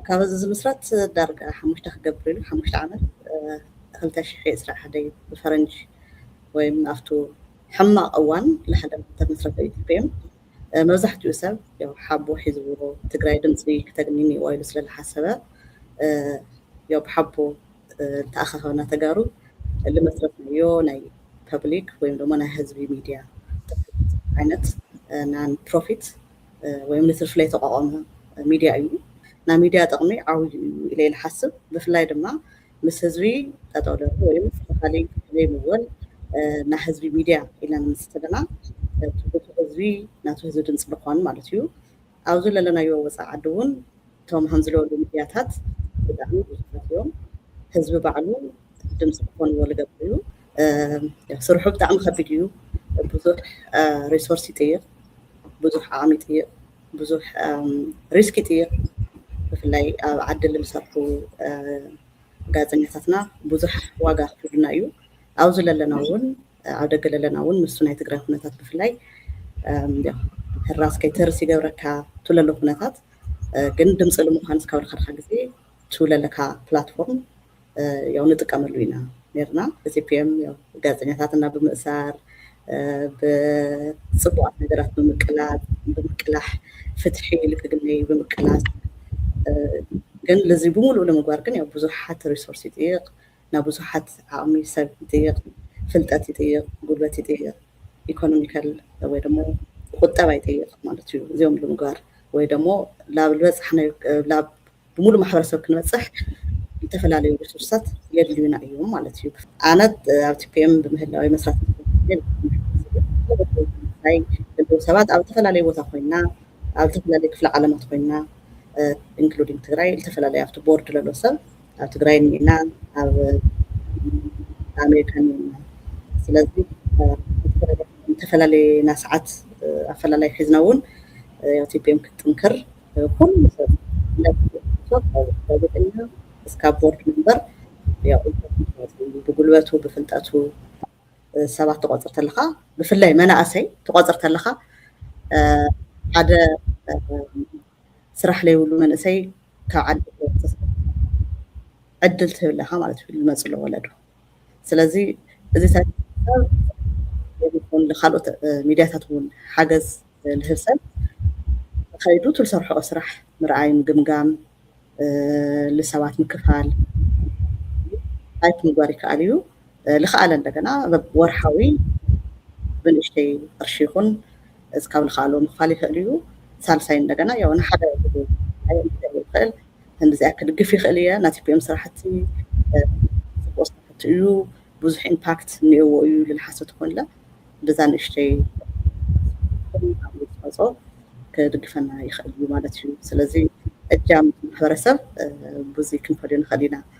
ካብዚ ዝምስራት ዳርጋ ሓሙሽተ ክገብር ኢሉ ሓሙሽተ ዓመት 2021 ብፈረንጅ ወይም ኣብቱ ሕማቕ እዋን ዝሓደ ተመስረተ ኢትዮጵያ መብዛሕትኡ ሰብ ያው ሓቦ ሒዝዎ ትግራይ ድምፂ ክተግንኒ እኒአዋ ኢሉ ስለዝሓሰበ ያው ብሓቦ ተኣኻኸብና ተጋሩ ዝመስረትናዮ ናይ ፐብሊክ ወይም ደግሞ ናይ ህዝቢ ሚድያ ዓይነት ናን ፕሮፊት ወይም ንትርፊ ላይ ተቋቋመ ሚድያ እዩ ናይ ሚድያ ጥቕሚ ዓብዪ እዩ ኢለ ይሓስብ ብፍላይ ድማ ምስ ህዝቢ ጠጠው ደርቢ ወይም ካሊእ ዘይምወል ናይ ህዝቢ ሚድያ ኢልና ንምስቲ ዘለና እቲ ህዝቢ ናቱ ህዝቢ ድምፂ ምዃኑ ማለት እዩ ኣብዚ ዘለናዮ ወፃኢ ዓዲ እውን እቶም ከም ዝለበሉ ሚድያታት ብጣዕሚ ብዙሓት እዮም ህዝቢ ባዕሉ ድምፂ ክኾንዎ ዝገብር እዩ ስርሑ ብጣዕሚ ከቢድ እዩ ብዙሕ ሪሶርስ ይጥይቕ ብዙሕ ዓቕሚ ይጥይቕ ብዙሕ ሪስክ ይጥይቕ ብፍላይ ኣብ ዓዲ ዝሰርሑ ጋዜጠኛታትና ብዙሕ ዋጋ ክፍሉና እዩ ኣብዚ ዘለና እውን ኣብ ደገ ዘለና እውን ምስ ናይ ትግራይ ኩነታት ብፍላይ ሕራስ ከይተርስ ይገብረካ ትብለሉ ኩነታት ግን ድምፂ ንምዃን እስካብ ዝኸድካ ግዜ ትብለለካ ፕላትፎርም ያው ንጥቀመሉ ኢና ነርና ኢትዮጵያም ያው ጋዜጠኛታትና ብምእሳር ብፅቡቃት ነገራት ብምቅላሕ ፍትሒ ልክግነይ ብምቅላስ ግን ለዚ ብምሉእ ንምግባር ግን ያው ብዙሓት ሪሶርስ ይጥይቕ ናብ ብዙሓት ዓቕሚ ሰብ ይጥይቕ ፍልጠት ይጥይቕ ጉልበት ይጥይቕ ኢኮኖሚካል ወይ ደግሞ ቁጠባ ይጥይቕ ማለት እዩ እዚኦም ንምግባር ወይ ደግሞ ላብ ዝበፅሕናዮ ላብ ብምሉእ ማሕበረሰብ ክንበፅሕ ዝተፈላለዩ ሪሶርስታት የድልዩና እዮም ማለት እዩ ኣነ ኣብ ቲፒኤም ብምህላዊ መስራት ሰባት ኣብ ዝተፈላለዩ ቦታ ኮይና ኣብ ዝተፈላለዩ ክፍለ ዓለማት ኮይና ኢንክሉዲንግ ትግራይ ዝተፈላለዩ ኣብቲ ቦርድ ዘሎ ሰብ ኣብ ትግራይ እኒአና ኣብ ኣሜሪካ እኒአና ስለዚ ዝተፈላለየና ሰዓት ኣፈላላይ ሒዝና እውን ቲፒኤም ክትጥንክር ኩሉ ሰብ ጋዜጠኛ እስካብ ቦርድ መንበር ያው ብጉልበቱ ብፍልጠቱ ሰባት ተቆፅር ተለኻ ብፍላይ መናእሰይ ተቆፅር ተለኻ ሓደ ስራሕ ዘይብሉ መንእሰይ ካብ ዓዲ ዕድል ትህብለካ ማለት እዩ ዝመፅሎ ወለዱ ስለዚ እዚ ሰብ ካልኦት ሚድያታት እውን ሓገዝ ዝህብ ሰብ ከይዱ እቲ ዝሰርሕኦ ስራሕ ምርኣይ ምግምጋም ለሰባት ምክፋል ኣይት ምግባር ይከኣል እዩ ዝኸኣለ እንደገና ወርሓዊ ብንእሽተይ ቅርሺ ይኹን እስካብ ዝኸኣሎ ምኽፋል ይኽእል እዩ ሳልሳይ እንደገና ያው ንሓደ ይኽእል እንደዚ ክድግፍ ይኽእል እየ ናይ ቲፒኤም ስራሕቲ ፅቡቅ ስራሕቲ እዩ ብዙሕ ኢምፓክት እኒአዎ እዩ ልሓስብ ትኾንለ በዛ ንእሽተይ ኣስተዋፅኦ ክድግፈና ይኽእል እዩ ማለት እዩ ስለዚ እጃም ማሕበረሰብ ብዙይ ክንፈልዮ ንኽእል ኢና